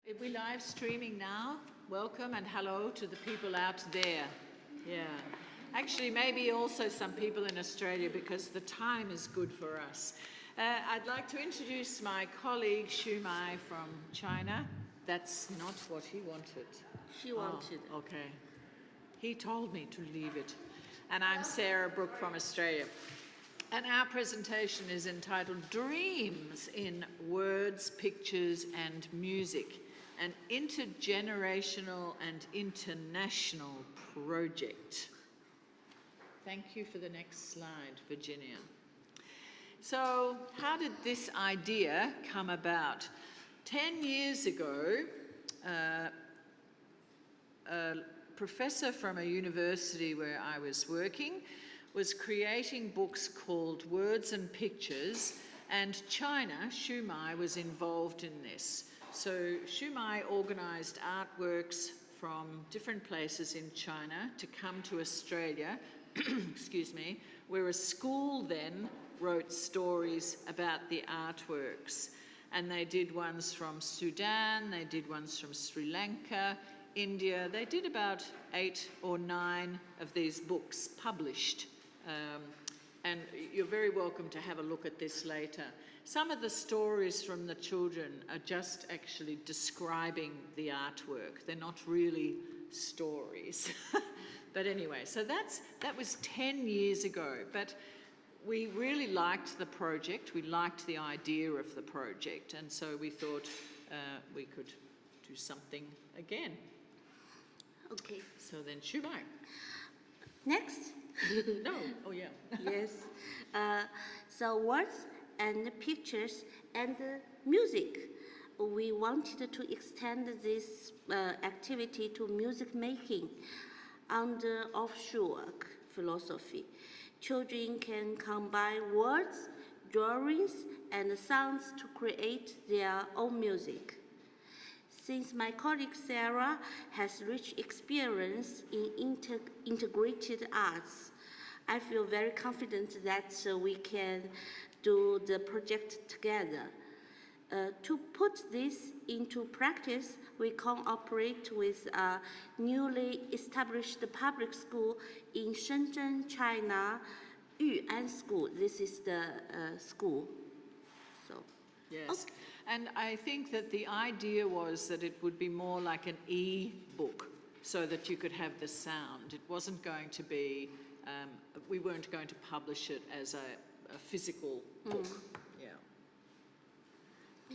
Are we live streaming now? Welcome and hello to the people out there. Yeah. Actually, maybe also some people in Australia because the time is good for us. I'd like to introduce my colleague Xu Mai from China. That's not what he wanted. She wanted. Oh, okay. He told me to leave it. And I'm Sarah Brook from Australia. And our presentation is entitled Dreams in Words, Pictures and Music, an intergenerational and international project. Thank you for the next slide, Virginia. So, how did this idea come about? 10 years ago, a professor from a university where I was working was creating books called Words and Pictures, and China, Xu Mai, was involved in this. So Xu Mai organised artworks from different places in China to come to Australia, excuse me, where a school then wrote stories about the artworks. And they did ones from Sudan, they did ones from Sri Lanka, India. They did about 8 or 9 of these books published. And you're very welcome to have a look at this later. Some of the stories from the children are just actually describing the artwork. They're not really stories. But anyway, so that was 10 years ago. But we really liked the project. We liked the idea of the project. And so we thought we could do something again. Okay. So then Xu Mai. Next. No. Oh, yeah. Yes. So words and pictures and music. We wanted to extend this activity to music making under Orff-Schulwerk philosophy. Children can combine words, drawings, and sounds to create their own music. Since my colleague Sarah has rich experience in integrated arts, I feel very confident that we can do the project together. To put this into practice, we cooperate with a newly established public school in Shenzhen, China, Yuan School. This is the school. So, yes. Okay. And I think that the idea was that it would be more like an e-book so that you could have the sound. It wasn't going to be, we weren't going to publish it as a physical book. Yeah.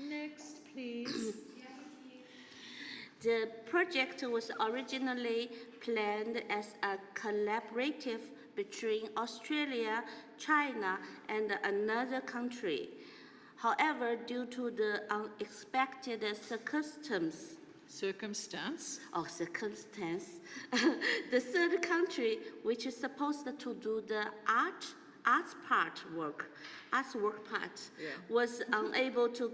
Next, please. The project was originally planned as a collaborative between Australia, China, and another country. However, due to the unexpected circumstance, the third country, which is supposed to do the arts work part, was unable to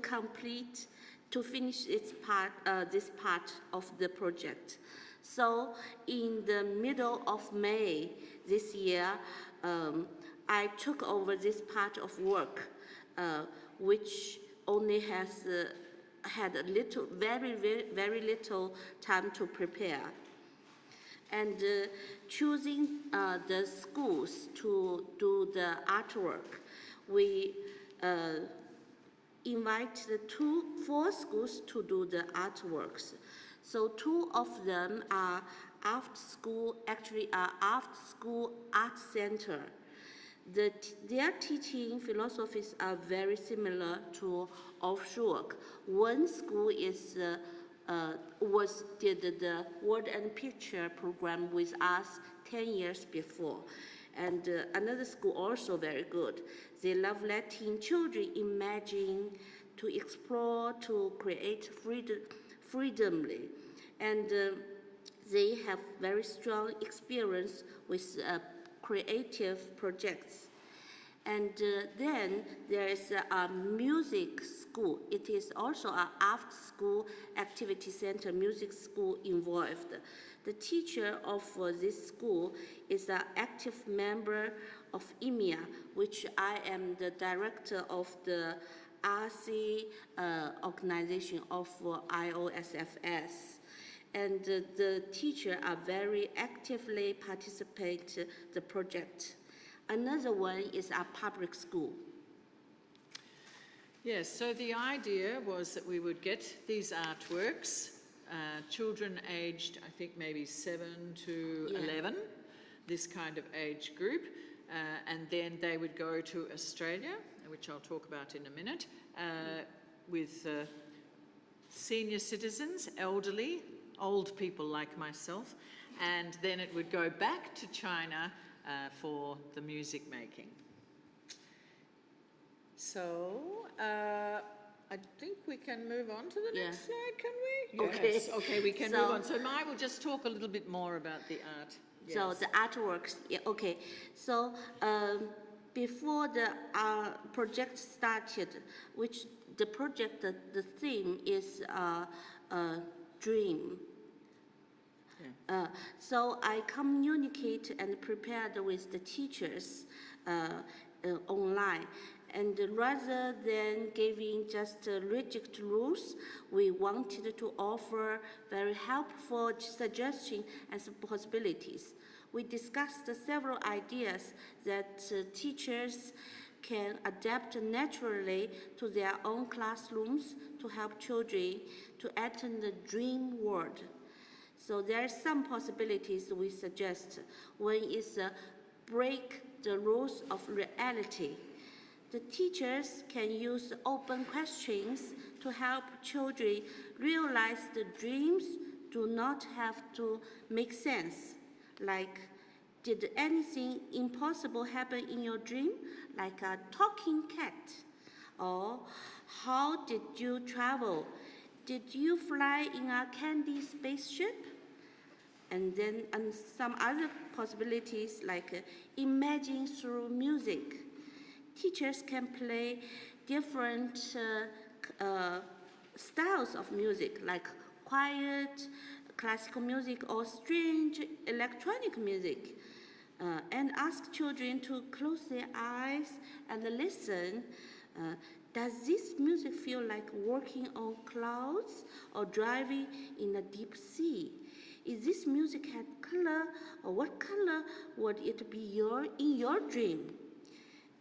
finish its this part of the project. So, in the middle of May this year, I took over this part of work, which only has had a little, very little time to prepare. And choosing the schools to do the artwork, we invited 4 schools to do the artworks. So 2 of them are after-school art center. Their teaching philosophies are very similar to Orff-Schulwerk. One school did the word and picture program with us 10 years before. And another school also very good. They love letting children imagine, to explore, to create freedomly. And they have very strong experience with creative projects. And then there is a music school. It is also an after-school activity center, music school involved. The teacher of this school is an active member of IMIA, which I am the director of the RC organization of Iosfs. And the teachers are very actively participate the project. Another one is our public school. Yes, so the idea was that we would get these artworks, children aged, I think maybe 7 to 11, this kind of age group, and then they would go to Australia, which I'll talk about in a minute, with senior citizens, elderly, old people like myself, and then it would go back to China for the music making. So, I think we can move on to the next slide, can we? Okay. Yes, okay, we can move on. So Mai will just talk a little bit more about the art. Yes. So the artworks, okay. So before the project started, which the project, the theme is dream. So I communicate and prepared with the teachers online. And rather than giving just rigid rules, we wanted to offer very helpful suggestions and possibilities. We discussed several ideas that teachers can adapt naturally to their own classrooms to help children to enter the dream world. So there are some possibilities we suggest. One is break the rules of reality. The teachers can use open questions to help children realize the dreams do not have to make sense. Like, did anything impossible happen in your dream? Like a talking cat? Or how did you travel? Did you fly in a candy spaceship? And then some other possibilities like imagine through music. Teachers can play different styles of music, like quiet, classical music, or strange electronic music, and ask children to close their eyes and listen. Does this music feel like walking on clouds or driving in a deep sea? Is this music had color, or what color would it be in your dream?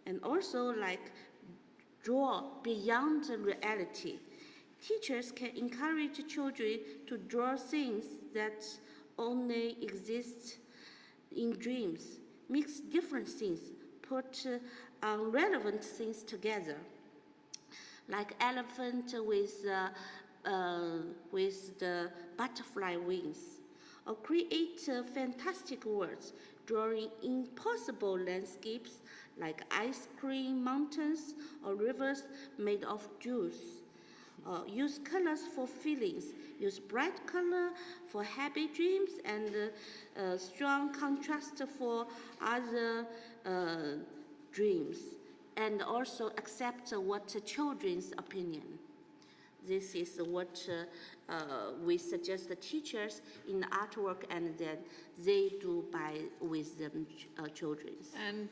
And also, like, draw beyond reality. Teachers can encourage children to draw things that only exist in dreams, mix different things, put relevant things together, like elephant with the butterfly wings, or create fantastic words, drawing impossible landscapes like ice cream mountains or rivers made of juice. Use colors for feelings. Use bright color for happy dreams and strong contrast for other dreams. And also accept what children's opinion. This is what we suggest the teachers in the artwork, and then they do with them children. And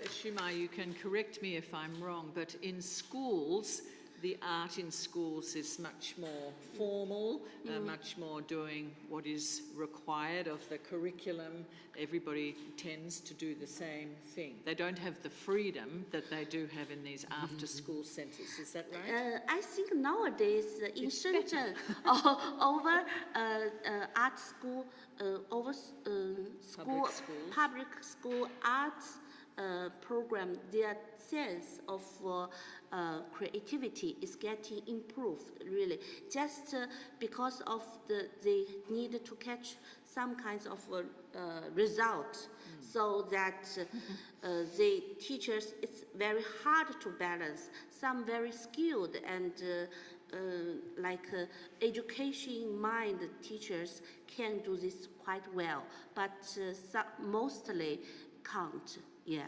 Shumai, you can correct me if I'm wrong, but in schools, the art in schools is much more formal, much more doing what is required of the curriculum. Everybody tends to do the same thing. They don't have the freedom that they do have in these after-school centres. Is that right? I think nowadays in Shenzhen, over art school, public school art program, their sense of creativity is getting improved, really, just because of they need to catch some kinds of result, so that the teachers, it's very hard to balance. Some very skilled and education mind teachers can do this quite well, but mostly can't. Yeah.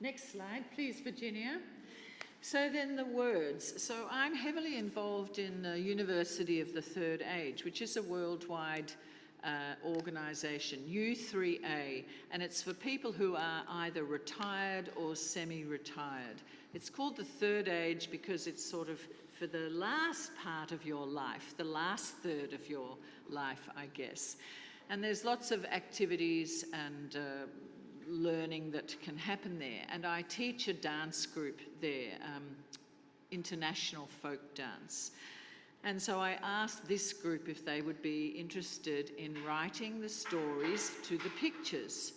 Next slide, please, Virginia. So then the words. So I'm heavily involved in the University of the Third Age, which is a worldwide organisation, U3A, and it's for people who are either retired or semi-retired. It's called the third age because it's sort of for the last part of your life, the last third of your life, I guess. And there's lots of activities and learning that can happen there. And I teach a dance group there, international folk dance. And so I asked this group if they would be interested in writing the stories to the pictures.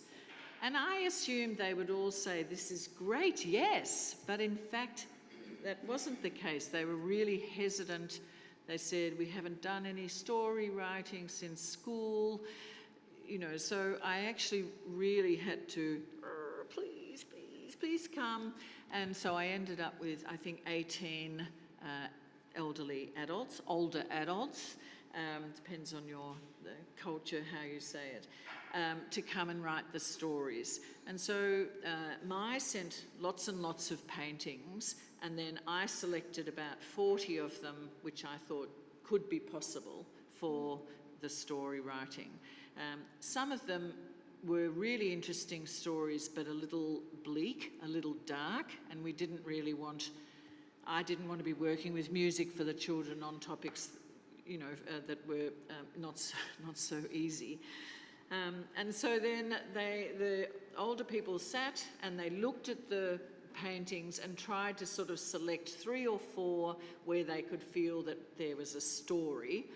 And I assumed they would all say, this is great, yes. But in fact, that wasn't the case. They were really hesitant. They said, we haven't done any story writing since school. You know, so I actually really had to, please, please, please come. And so I ended up with, I think, 18 elderly adults, older adults, depends on the culture, how you say it, to come and write the stories. And so Mai sent lots and lots of paintings, and then I selected about 40 of them, which I thought could be possible for the story writing. Some of them were really interesting stories, but a little bleak, a little dark, and we didn't really want, I didn't want to be working with music for the children on topics, you know, that were not so easy. And so then the older people sat and they looked at the paintings and tried to sort of select 3 or 4 where they could feel that there was a story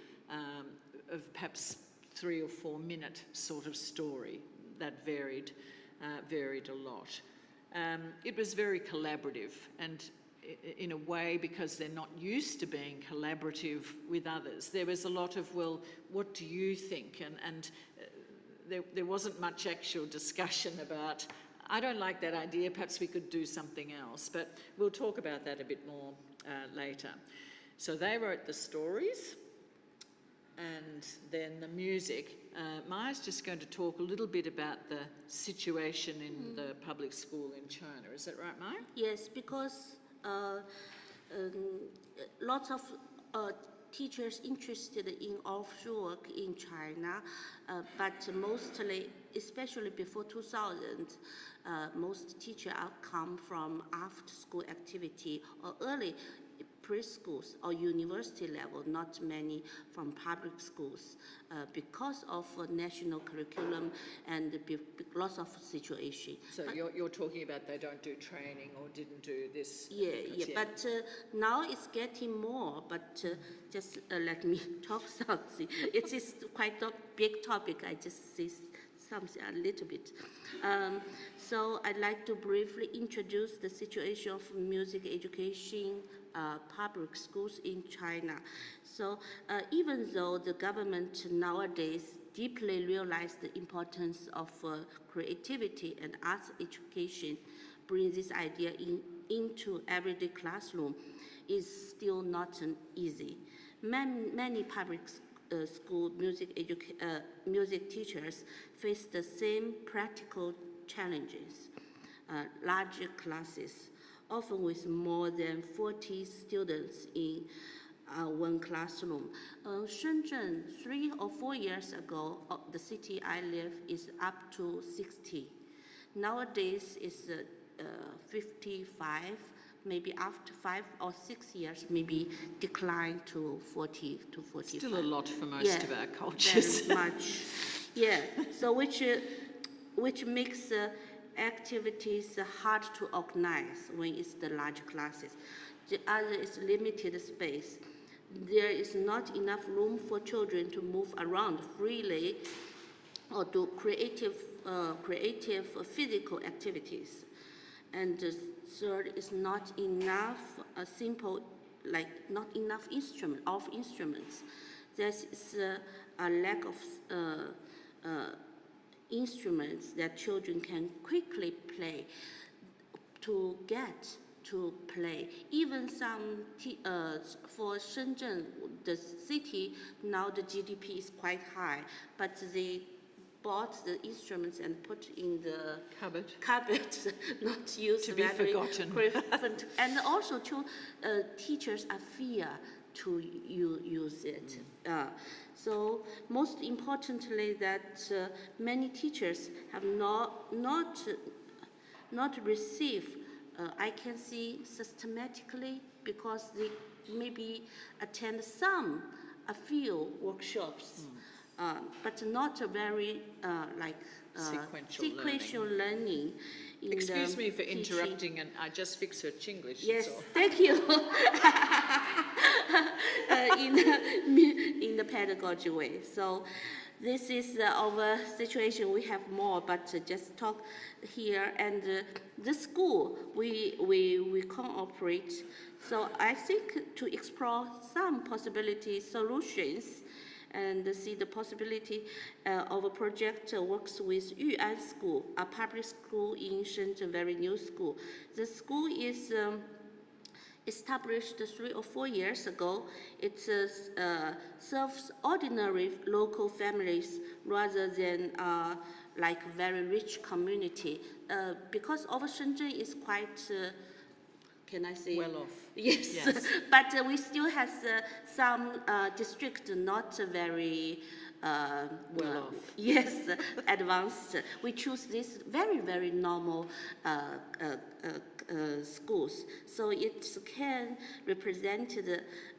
of perhaps 3 or 4 minute sort of story that varied a lot. It was very collaborative, and in a way, because they're not used to being collaborative with others, there was a lot of, well, what do you think? And there wasn't much actual discussion about, I don't like that idea, perhaps we could do something else, but we'll talk about that a bit more later. So they wrote the stories, and then the music. Maya's just going to talk a little bit about the situation in the public school in China. Is that right, Maya? Yes, because lots of teachers interested in Orff-Schulwerk in China, but mostly, especially before 2000, most teachers come from after-school activity or early preschools or university level, not many from public schools, because of national curriculum and lots of situation. So you're talking about they don't do training or didn't do this? Yeah. But now it's getting more, but just let me talk something. It is quite a big topic. I just say something a little bit. So I'd like to briefly introduce the situation of music education public schools in China. So even though the government nowadays deeply realizes the importance of creativity and arts education, bring this idea into everyday classroom is still not easy. Many public school music teachers face the same practical challenges, larger classes, often with more than 40 students in one classroom. Shenzhen, 3 or 4 years ago, the city I live is up to 60. Nowadays, it's 55. Maybe after 5 or 6 years, maybe decline to 40 to 45. Still a lot for most of our cultures. Very much. Yeah. So which makes activities hard to organize when it's the large classes. The other is limited space. There is not enough room for children to move around freely or do creative physical activities. And the third is not enough not enough instruments. There is a lack of instruments that children can quickly play to get to play. Even some, for Shenzhen, the city, now the GDP is quite high, but bought the instruments and put in the Cupboard. not used To be very forgotten. frequent. And also teachers are fear to use it. So most importantly, that many teachers have not received, I can see systematically, because they maybe attend a few workshops, but not a very sequential learning. Excuse me for interrupting, and I just fixed her Chinglish. Yes, so. thank you. In the pedagogy way. So this is our situation. We have more, but just talk here. And the school, we cooperate. So I think to explore some solutions, and see the possibility of a project works with Yuan School, a public school in Shenzhen, very new school. The school is established 3 or 4 years ago. It serves ordinary local families rather than like very rich community. Because our Shenzhen is quite, can I say? Well off. Yes. But we still have some district not very well off. Yes, advanced. We choose this very, very normal schools, so it can represent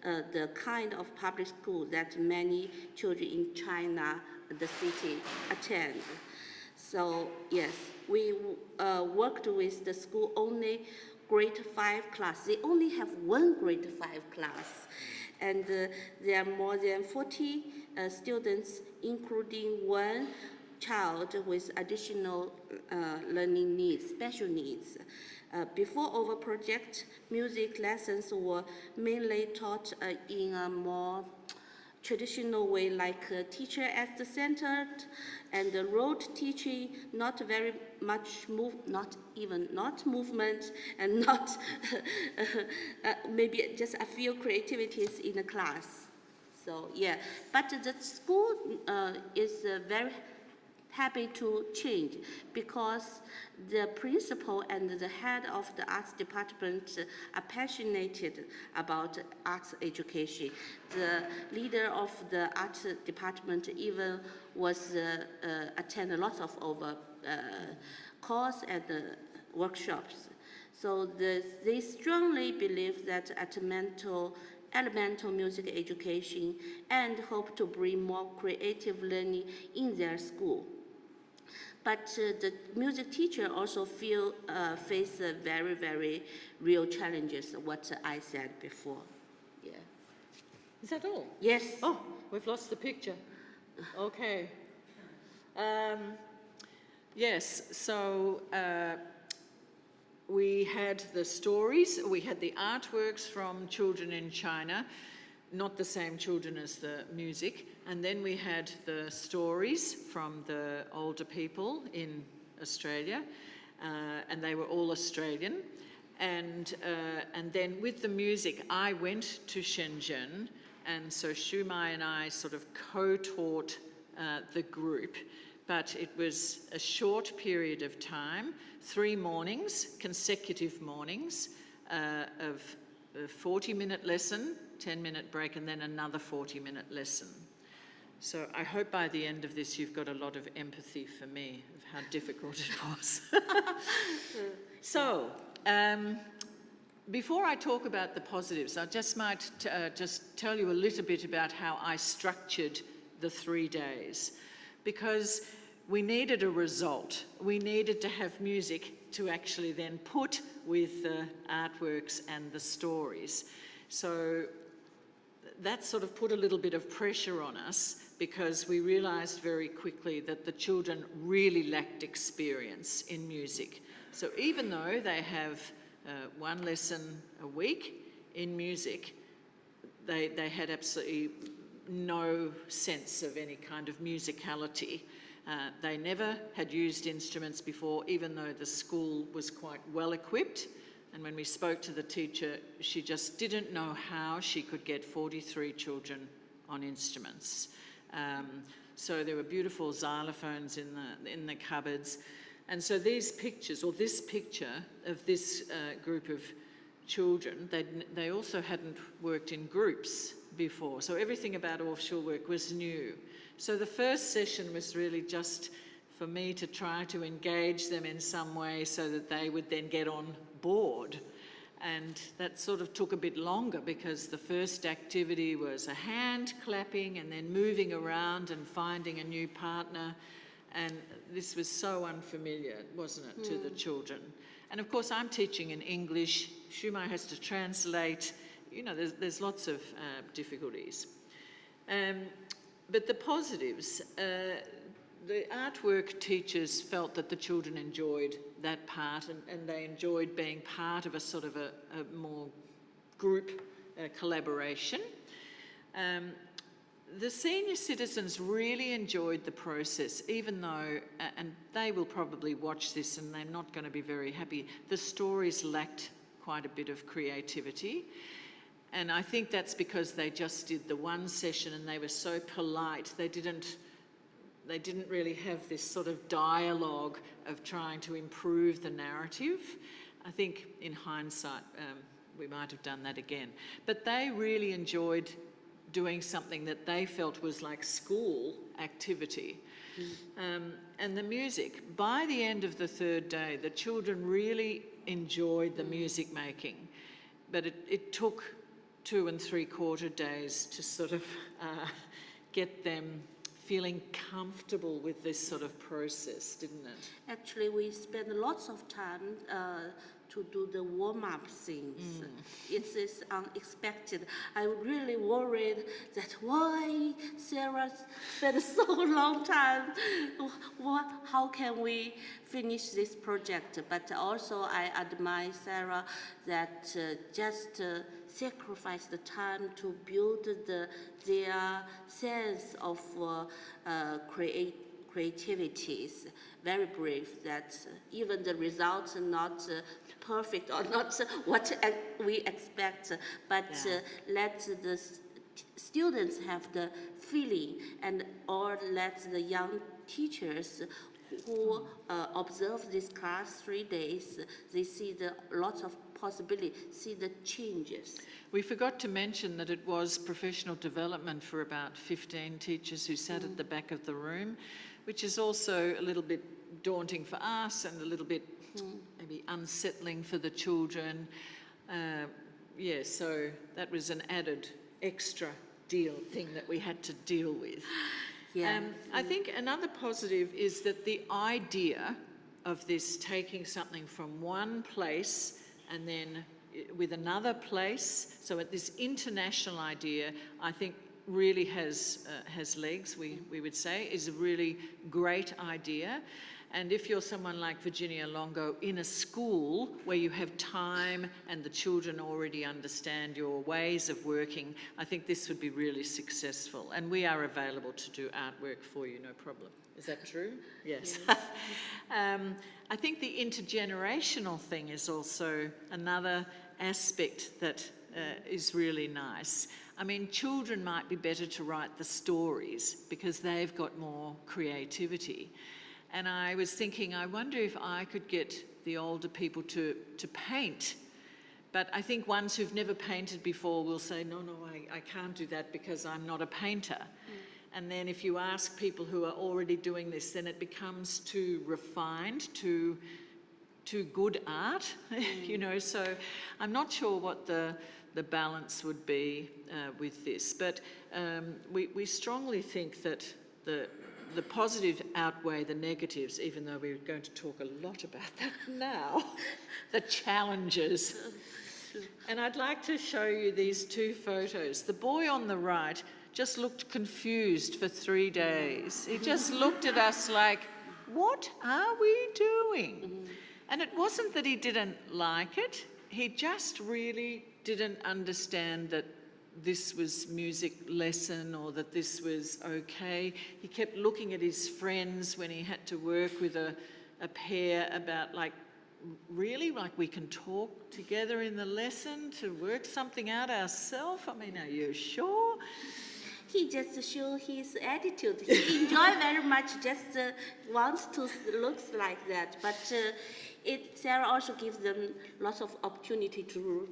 the kind of public school that many children in China, the city, attend. So yes, we worked with the school only grade 5 class. They only have one grade 5 class. And there are more than 40 students, including one child with additional learning needs, special needs. Before our project, music lessons were mainly taught in a more traditional way, like teacher at the center, and the rote teaching, not very much not movement, and not maybe just a few creativities in the class. So yeah, but the school is very happy to change, because the principal and the head of the arts department are passionate about arts education. The leader of the arts department even was attend a lot of our course and workshops. So they strongly believe that elemental music education, and hope to bring more creative learning in their school. But the music teacher also face very, very real challenges, what I said before. Yeah. Is that all? Yes. Oh, we've lost the picture. Okay. Yes, so we had the stories, we had the artworks from children in China, not the same children as the music, and then we had the stories from the older people in Australia, and they were all Australian. And then with the music, I went to Shenzhen, and so Xu Mai and I sort of co-taught the group, but it was a short period of time, 3 mornings, consecutive mornings, of a 40-minute lesson, 10-minute break, and then another 40-minute lesson. So I hope by the end of this you've got a lot of empathy for me of how difficult it was. So, before I talk about the positives, I just might just tell you a little bit about how I structured the 3 days, because we needed a result. We needed to have music to actually then put with the artworks and the stories. So that sort of put a little bit of pressure on us, because we realised very quickly that the children really lacked experience in music. So even though they have 1 lesson a week in music, they had absolutely no sense of any kind of musicality. They never had used instruments before, even though the school was quite well equipped. And when we spoke to the teacher, she just didn't know how she could get 43 children on instruments. So there were beautiful xylophones in the cupboards. And so these pictures, or this picture of this group of children, they also hadn't worked in groups before. So everything about Orff-Schulwerk was new. So the first session was really just for me to try to engage them in some way so that they would then get on board. And that sort of took a bit longer because the first activity was a hand clapping and then moving around and finding a new partner. And this was so unfamiliar, wasn't it, to the children? And of course, I'm teaching in English. Shumai has to translate. You know, there's lots of difficulties. But the positives, the artwork teachers felt that the children enjoyed that part and they enjoyed being part of a sort of a more group collaboration. The senior citizens really enjoyed the process, even though, and they will probably watch this and they're not going to be very happy, the stories lacked quite a bit of creativity. And I think that's because they just did the one session and they were so polite, they didn't really have this sort of dialogue of trying to improve the narrative. I think in hindsight, we might have done that again. But they really enjoyed doing something that they felt was like school activity. And the music. By the end of the third day, the children really enjoyed the music making. But it took 2 3/4 days to sort of get them feeling comfortable with this sort of process, didn't it? Actually, we spent lots of time to do the warm-up things. It is unexpected. I really worried that why Sarah spent so long time. How can we finish this project? But also I admire Sarah that just sacrifice the time to build their sense of creativities. Very brave that even the results are not perfect or not what we expect, but let the students have the feeling or let the young teachers who observe this class 3 days, they see lots of possibility, see the changes. We forgot to mention that it was professional development for about 15 teachers who sat at the back of the room, which is also a little bit daunting for us and a little bit maybe unsettling for the children. So that was an added extra thing that we had to deal with. I think another positive is that the idea of this taking something from one place and then with another place, so at this international idea, I think really has legs, we would say, is a really great idea. And if you're someone like Virginia Longo in a school where you have time and the children already understand your ways of working, I think this would be really successful. And we are available to do artwork for you, no problem. Is that true? Yes. I think the intergenerational thing is also another aspect that is really nice. I mean, children might be better to write the stories because they've got more creativity. And I was thinking, I wonder if I could get the older people to paint. But I think ones who've never painted before will say, no, I can't do that because I'm not a painter. And then if you ask people who are already doing this, then it becomes too refined, too good art, you know. So I'm not sure what the balance would be with this. But we strongly think that the positives outweigh the negatives, even though we're going to talk a lot about that now, the challenges. And I'd like to show you these 2 photos. The boy on the right just looked confused for 3 days. He just looked at us like, what are we doing? And it wasn't that he didn't like it, he just really didn't understand that this was music lesson or that this was okay. He kept looking at his friends when he had to work with a pair about like, really, like we can talk together in the lesson to work something out ourselves? I mean, are you sure? he just show his attitude. He enjoy very much, just wants to looks like that. But Sarah also gives them lots of opportunity to.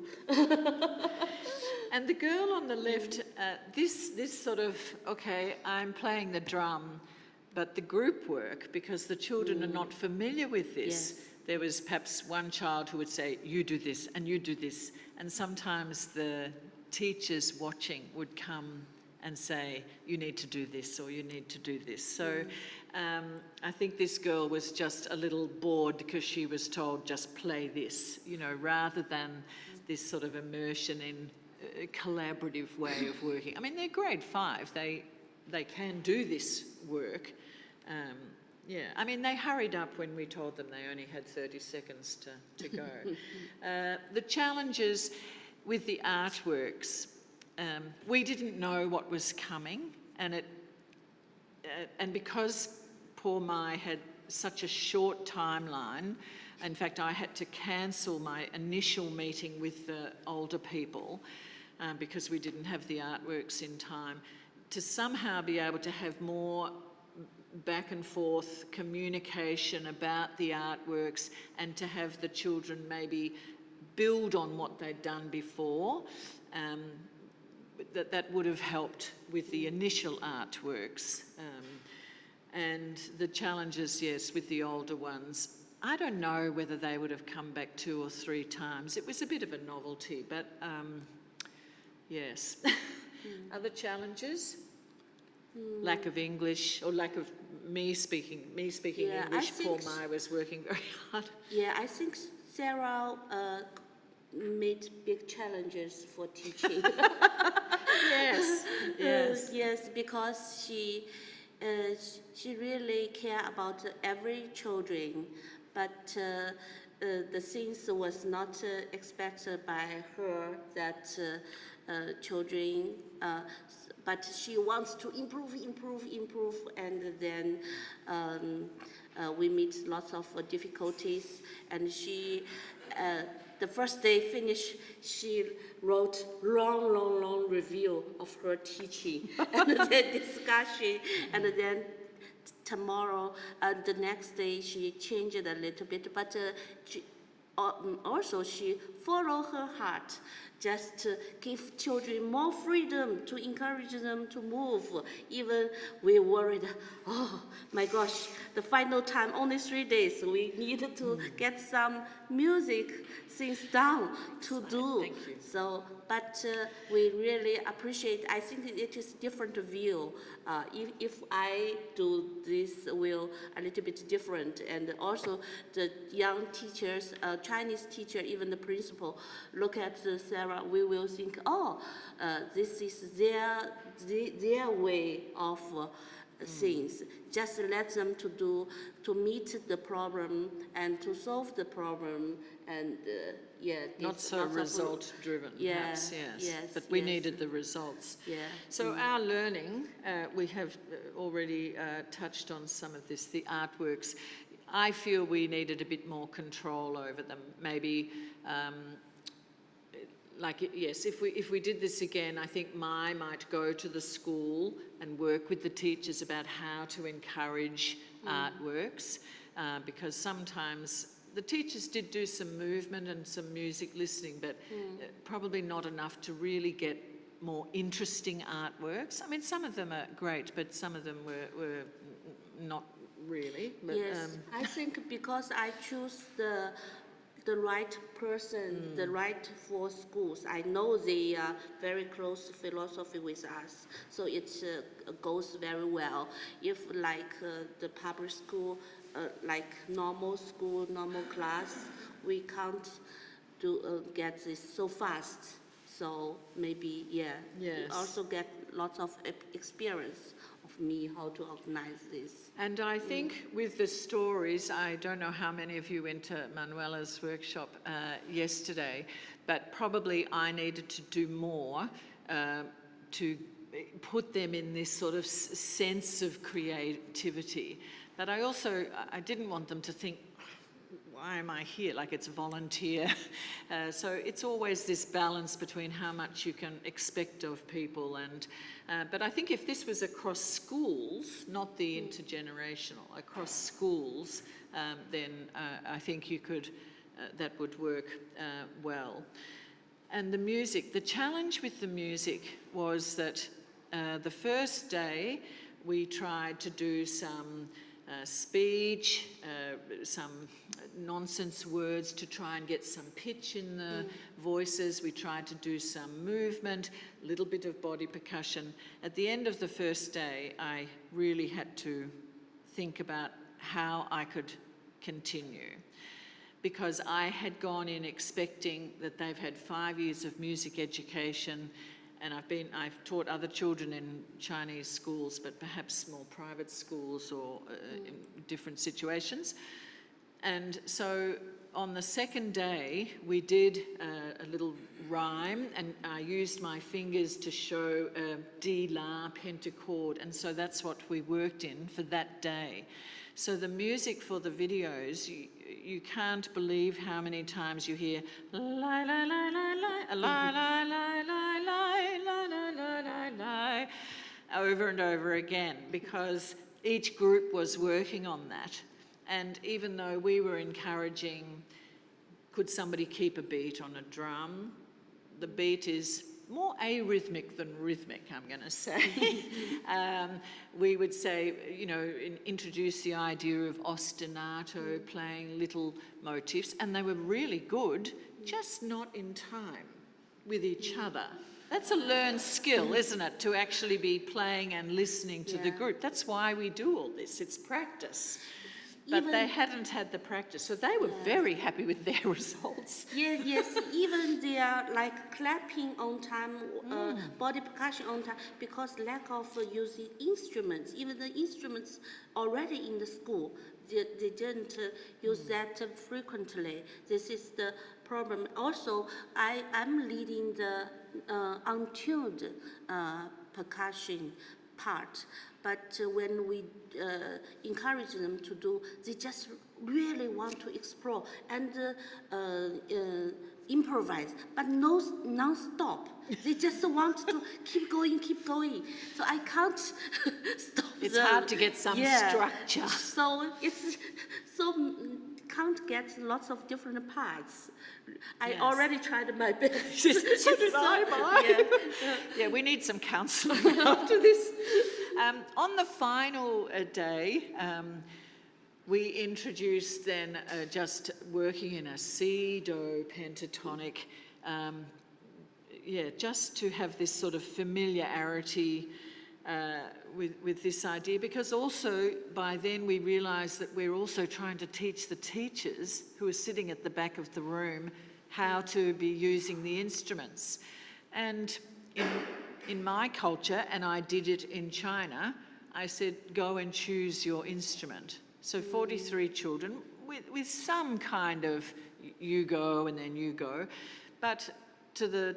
And the girl on the left, this sort of, okay, I'm playing the drum, but the group work, because the children are not familiar with this. Yes. There was perhaps one child who would say, you do this and you do this. And sometimes the teachers watching would come and say, you need to do this or you need to do this. So I think this girl was just a little bored because she was told, just play this, you know, rather than this sort of immersion in a collaborative way of working. I mean, they're grade 5. They can do this work. Yeah, I mean, they hurried up when we told them they only had 30 seconds to go. The challenges with the artworks, we didn't know what was coming, and because poor Mai had such a short timeline, in fact, I had to cancel my initial meeting with the older people because we didn't have the artworks in time, to somehow be able to have more back and forth communication about the artworks and to have the children maybe build on what they'd done before, that would have helped with the initial artworks. And the challenges, yes, with the older ones, I don't know whether they would have come back 2 or 3 times. It was a bit of a novelty, but yes. Other challenges? Lack of English, or lack of me speaking English. Poor Mai was working very hard. Yeah, I think Sarah made big challenges for teaching. Yes, yes. Yes, because she really care about every children, but the things was not expected by her that children, but she wants to improve, and then we meet lots of difficulties, and she, the first day finished, she wrote long review of her teaching, and then discussion, and then tomorrow, the next day she changed it a little bit, but also she followed her heart, just to give children more freedom, to encourage them to move. Even we worried, oh my gosh, the final time, only 3 days, we needed to get some music things down to do. So, but we really appreciate, I think it is different view. If I do this, will a little bit different. And also the young teachers, Chinese teacher, even the principal, look at Sarah, we will think, oh, this is their way of things. Just let them to meet the problem and to solve the problem, and not so result driven, perhaps, yes. But we needed the results. Yeah. So our learning, we have already touched on some of this, the artworks. I feel we needed a bit more control over them. Maybe, yes, if we did this again, I think Mai might go to the school and work with the teachers about how to encourage artworks, because sometimes the teachers did do some movement and some music listening, but probably not enough to really get more interesting artworks. I mean, some of them are great, but some of them were not really. But, yes, I think because I choose the right person, the right for schools. I know they are very close philosophy with us, so it goes very well. If like the public school, like normal school, normal class, we can't get this so fast. So maybe, yes. We also get lots of experience of me how to organize this. And I think with the stories, I don't know how many of you went to Manuela's workshop yesterday, but probably I needed to do more to put them in this sort of sense of creativity. But I didn't want them to think, why am I here? Like it's volunteer. So it's always this balance between how much you can expect of people. And but I think if this was across schools, not the intergenerational, across schools, then I think you could, that would work well. And the music, the challenge with the music was that the first day we tried to do some speech, some nonsense words to try and get some pitch in the voices. We tried to do some movement, a little bit of body percussion. At the end of the first day, I really had to think about how I could continue, because I had gone in expecting that they've had 5 years of music education, and I've taught other children in Chinese schools, but perhaps more private schools or in different situations. And so on the second day, we did a little rhyme, and I used my fingers to show a D-La pentachord, and so that's what we worked in for that day. So the music for the videos, you can't believe how many times you hear la la la la la la la la la la la over and over again, because each group was working on that. And even though we were encouraging, could somebody keep a beat on a drum? The beat is more arrhythmic than rhythmic, I'm going to say. We would say, you know, introduce the idea of ostinato, playing little motifs, and they were really good, just not in time with each other. That's a learned skill, isn't it, to actually be playing and listening to the group. That's why we do all this, it's practice. But they hadn't had the practice, so they were very happy with their results. Yes, even they are like clapping on time, body percussion on time, because lack of using instruments. Even the instruments already in the school, they didn't use that frequently. This is the problem. Also, I'm leading the untuned percussion part. But when we encourage them to do, they just really want to explore and improvise, but no non-stop. They just want to keep going. So I can't stop It's them. hard to get some structure. So it's so can't get lots of different parts. I already tried my best. So did I. Yeah, we need some counselling after this. On the final day, we introduced then just working in a C-Do pentatonic, just to have this sort of familiarity with this idea, because also by then we realised that we're also trying to teach the teachers who are sitting at the back of the room how to be using the instruments. And in my culture, and I did it in China, I said, go and choose your instrument. So 43 children with some kind of you go and then you go. But to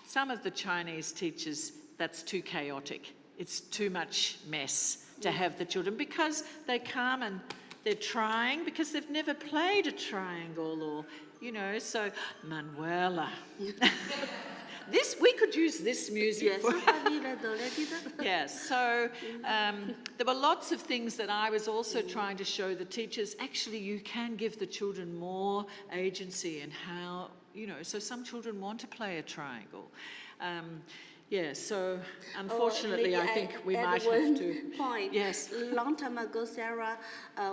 some of the Chinese teachers, that's too chaotic. It's too much mess to have the children, because they come and they're trying, because they've never played a triangle, or, you know, so Manuela. We could use this music. Yes, so there were lots of things that I was also trying to show the teachers. Actually, you can give the children more agency in how, you know, so some children want to play a triangle. So unfortunately, I think we might have to. Point. Yes. Long time ago, Sarah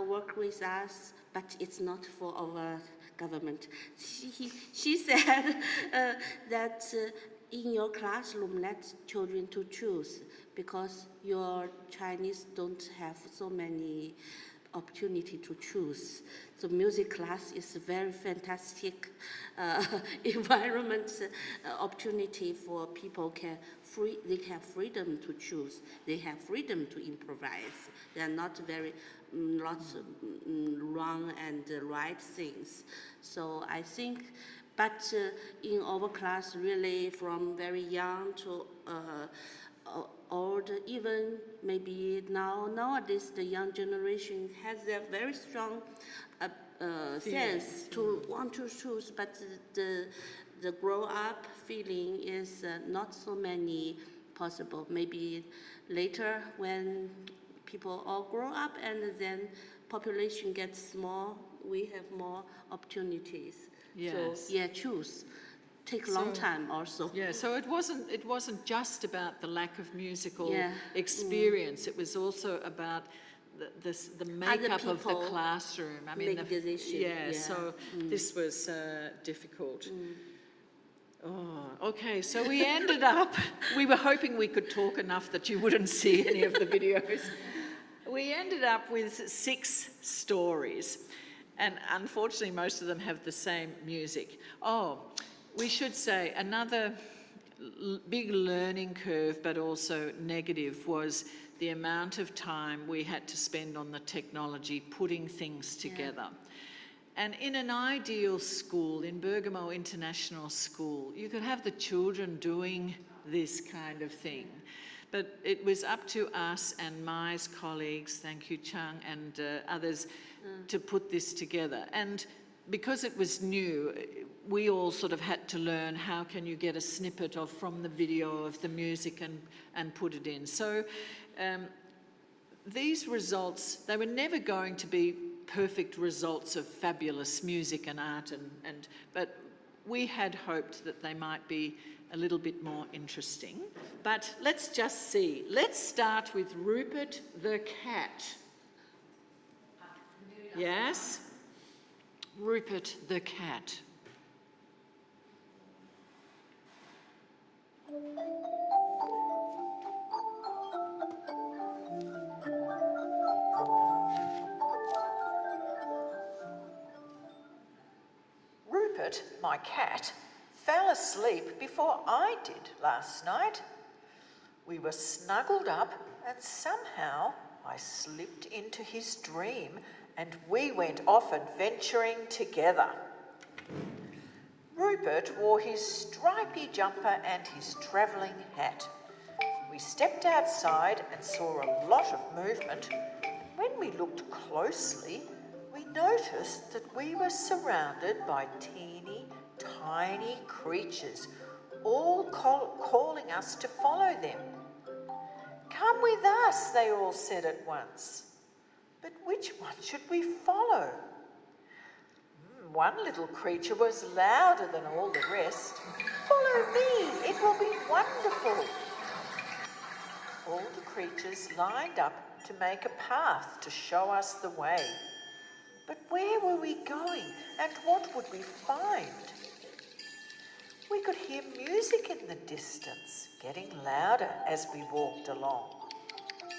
worked with us, but it's not for our government. She said that in your classroom, let children to choose, because your Chinese don't have so many opportunity to choose. So music class is a very fantastic environment, opportunity for people they have freedom to choose. They have freedom to improvise. They are not very lots of wrong and right things. So I think, but in our class, really from very young to old, even maybe nowadays the young generation has a very strong sense to want to choose, but the grow up feeling is not so many possible. Maybe later when people all grow up and then population gets small, we have more opportunities. Yes. So yeah, choose. Take a long time also. Yeah, so it wasn't just about the lack of musical experience. It was also about the makeup of the classroom. I mean, make decision. So this was difficult. Oh, okay, so we ended up, we were hoping we could talk enough that you wouldn't see any of the videos. We ended up with 6 stories, and unfortunately most of them have the same music. Oh, we should say another big learning curve, but also negative, was the amount of time we had to spend on the technology putting things together. And in an ideal school, in Bergamo International School, you could have the children doing this kind of thing. But it was up to us and Mai's colleagues, thank you Chang and others, to put this together. And because it was new, we all sort of had to learn how can you get a snippet from the video of the music and put it in. So these results, they were never going to be perfect results of fabulous music and art, but we had hoped that they might be a little bit more interesting. But let's just see. Let's start with Rupert the cat. Yes? Rupert the cat. Rupert, my cat, fell asleep before I did last night. We were snuggled up and somehow I slipped into his dream and we went off adventuring together. Rupert wore his stripy jumper and his travelling hat. We stepped outside and saw a lot of movement. When we looked closely, we noticed that we were surrounded by teeny, tiny creatures, all calling us to follow them. "Come with us," they all said at once. But which one should we follow? One little creature was louder than all the rest. "Follow me, it will be wonderful." All the creatures lined up to make a path to show us the way. But where were we going and what would we find? We could hear music in the distance, getting louder as we walked along.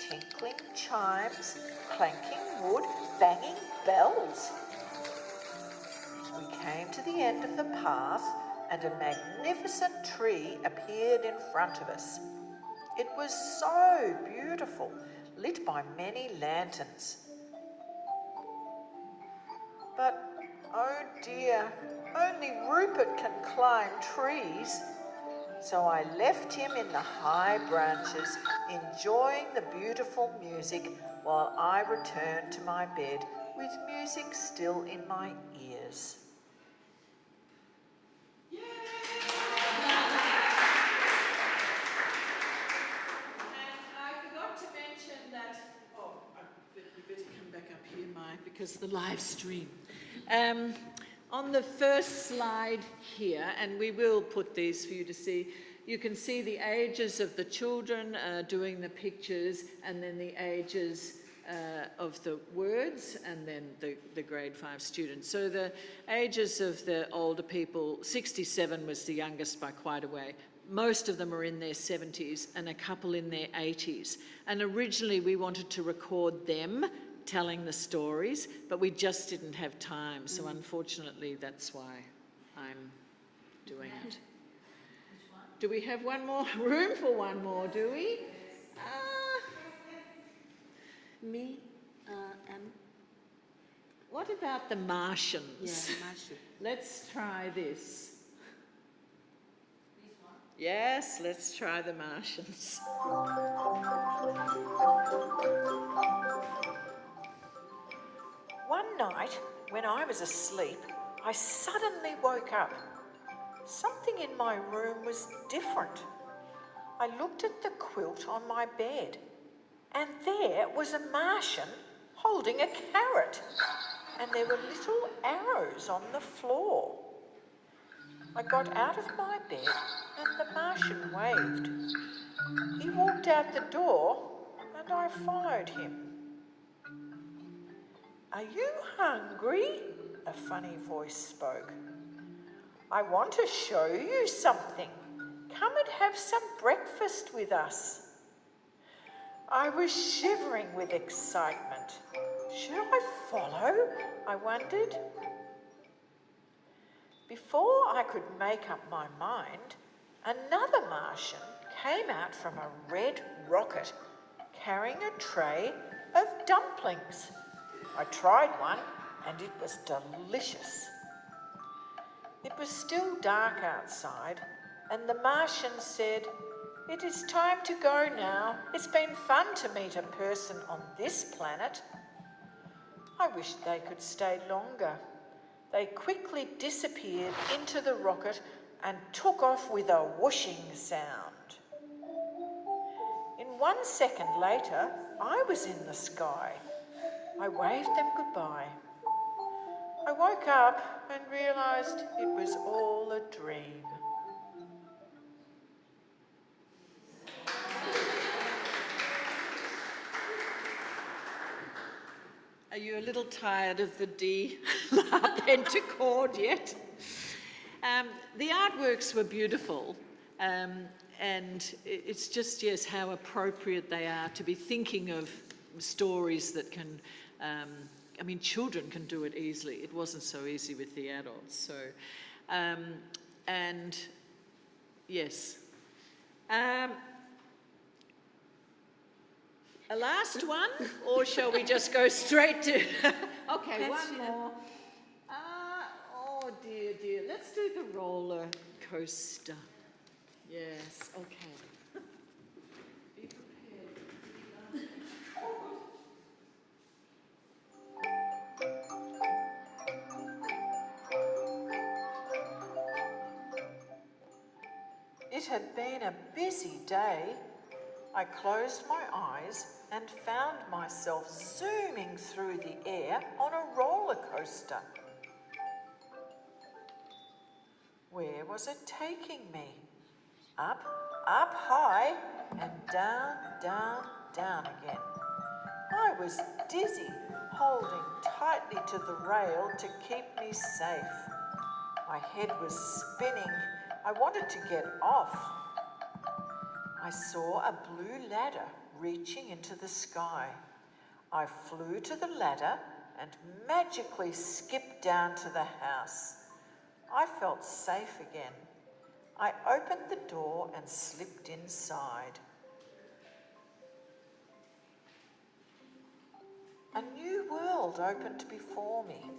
Tinkling chimes, clanking wood, banging bells. We came to the end of the path and a magnificent tree appeared in front of us. It was so beautiful, lit by many lanterns. But, oh dear, only Rupert can climb trees. So I left him in the high branches, enjoying the beautiful music while I returned to my bed with music still in my ears. Because the live stream. On the first slide here, and we will put these for you to see, you can see the ages of the children doing the pictures and then the ages of the words and then the grade 5 students. So the ages of the older people, 67 was the youngest by quite a way. Most of them are in their 70s and a couple in their 80s. And originally we wanted to record them telling the stories, but we just didn't have time. So unfortunately, that's why I'm doing it. Do we have one more? Room for one more, do we? Me, What about the Martians? yeah, Martian. Let's try this. Yes, let's try the Martians. One night, when I was asleep, I suddenly woke up. Something in my room was different. I looked at the quilt on my bed, and there was a Martian holding a carrot, and there were little arrows on the floor. I got out of my bed and the Martian waved. He walked out the door and I followed him. "Are you hungry?" a funny voice spoke. "I want to show you something. Come and have some breakfast with us." I was shivering with excitement. Should I follow? I wondered. Before I could make up my mind, another Martian came out from a red rocket carrying a tray of dumplings. I tried one and it was delicious. It was still dark outside and the Martian said, "It is time to go now. It's been fun to meet a person on this planet." I wished they could stay longer. They quickly disappeared into the rocket and took off with a whooshing sound. In 1 second later, I was in the sky. I waved them goodbye. I woke up and realised it was all a dream. Are you a little tired of the D La pentachord yet? The artworks were beautiful, and it's just, yes, how appropriate they are to be thinking of stories that can, I mean, children can do it easily. It wasn't so easy with the adults, so, and yes. A last one, or shall we just go straight to... Okay, one more. Oh dear, dear. Let's do the roller coaster. Yes, okay. Be prepared. It had been a busy day. I closed my eyes and found myself zooming through the air on a roller coaster. Where was it taking me? Up, up high, and down, down, down again. I was dizzy, holding tightly to the rail to keep me safe. My head was spinning. I wanted to get off. I saw a blue ladder reaching into the sky. I flew to the ladder and magically skipped down to the house. I felt safe again. I opened the door and slipped inside. A new world opened before me.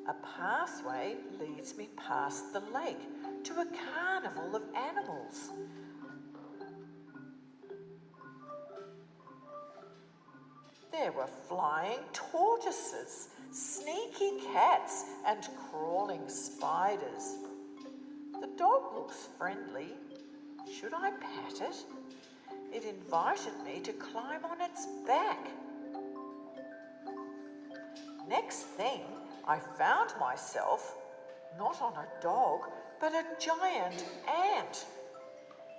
A pathway leads me past the lake to a carnival of animals. There were flying tortoises, sneaky cats, and crawling spiders. The dog looks friendly. Should I pat it? It invited me to climb on its back. Next thing, I found myself not on a dog, but a giant ant.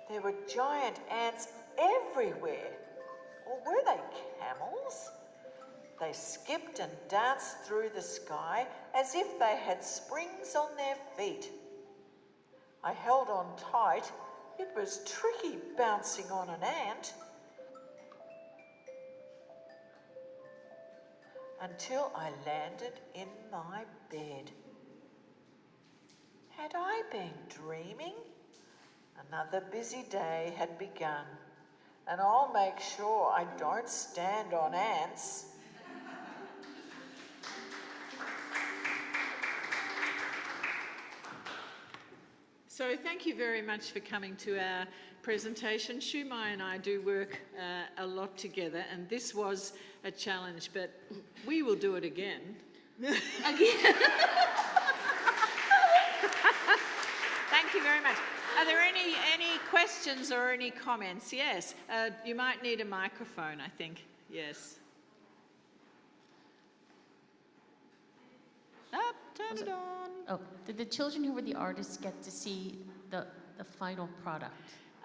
There were giant ants everywhere. Or were they camels? They skipped and danced through the sky as if they had springs on their feet. I held on tight. It was tricky bouncing on an ant. Until I landed in my bed. Had I been dreaming? Another busy day had begun, and I'll make sure I don't stand on ants. So thank you very much for coming to our presentation. Shumai and I do work a lot together, and this was a challenge, but we will do it again. Again. Thank you very much. Are there any questions or any comments? Yes. You might need a microphone, I think. Yes. Up, turn it on. Oh, did the children who were the artists get to see the final product?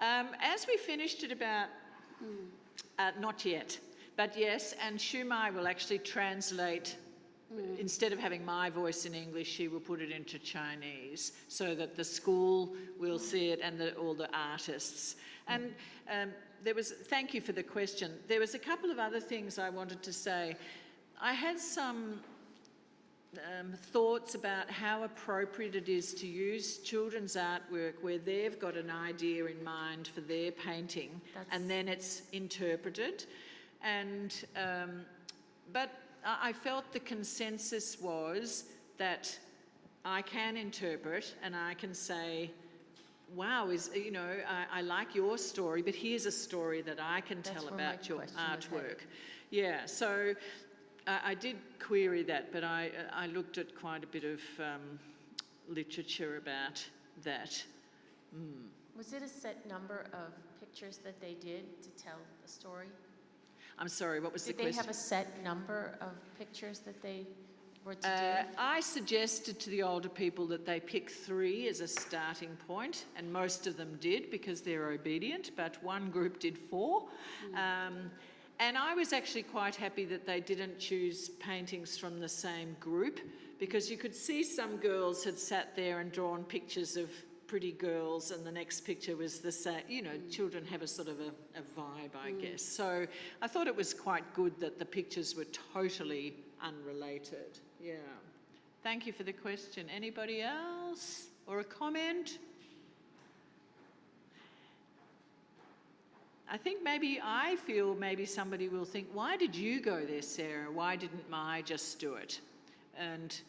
As we finished it about, not yet, but yes, and Shumai will actually translate, instead of having my voice in English, she will put it into Chinese so that the school will see it and all the artists. And thank you for the question. There was a couple of other things I wanted to say. I had some thoughts about how appropriate it is to use children's artwork where they've got an idea in mind for their painting and then it's interpreted. And but I felt the consensus was that I can interpret and I can say, wow, I like your story, but here's a story that I can tell about your artwork. Yeah, so I did query that, but I looked at quite a bit of literature about that. Was it a set number of pictures that they did to tell the story? I'm sorry, what was the question? Did they have a set number of pictures that they were to do? I suggested to the older people that they pick 3 as a starting point, and most of them did because they're obedient, but one group did 4. And I was actually quite happy that they didn't choose paintings from the same group, because you could see some girls had sat there and drawn pictures of pretty girls and the next picture was the same. Children have a sort of a vibe, I guess. So I thought it was quite good that the pictures were totally unrelated. Yeah. Thank you for the question. Anybody else? Or a comment? I think I feel maybe somebody will think, why did you go there, Sarah? Why didn't Mai just do it? And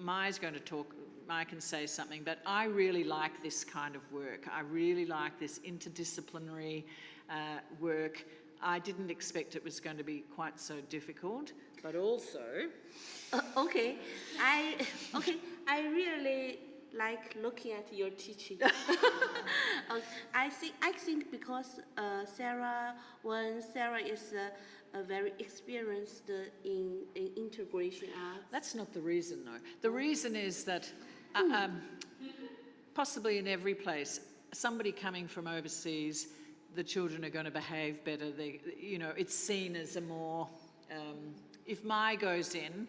Mai's going to talk, Mai can say something, but I really like this kind of work. I really like this interdisciplinary work. I didn't expect it was going to be quite so difficult, but also... Okay, I really like looking at your teaching. I think because when Sarah is very experienced in integration arts. That's not the reason, though. The reason is that possibly in every place, somebody coming from overseas, the children are going to behave better. It's seen as a more... if Mai goes in,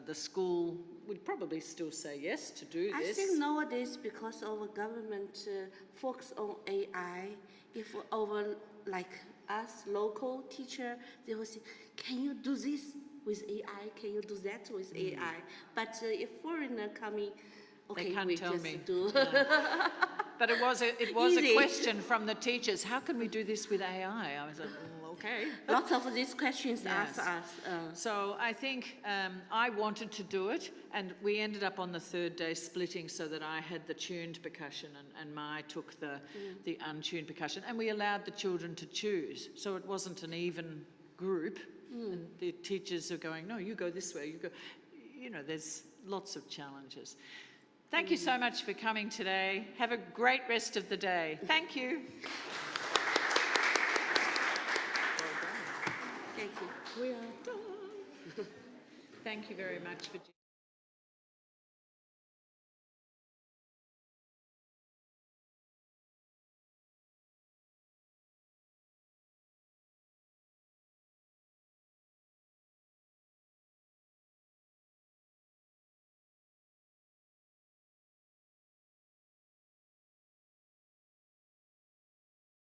the school would probably still say yes to do this. I think nowadays, because our government focus on AI, if our, like us, local teacher, they will say, can you do this with AI? Can you do that with AI? But if foreigner coming, okay, they can't we tell just me. do. But it was a question from the teachers. How can we do this with AI? I was like, okay. Lots of these questions asked us. So I think I wanted to do it, and we ended up on the 3rd day splitting so that I had the tuned percussion and Mai took the untuned percussion, and we allowed the children to choose. So it wasn't an even group. And the teachers are going, no, you go this way, you go. There's lots of challenges. Thank you so much for coming today. Have a great rest of the day. Thank you. Thank you. We are done. Thank you very much for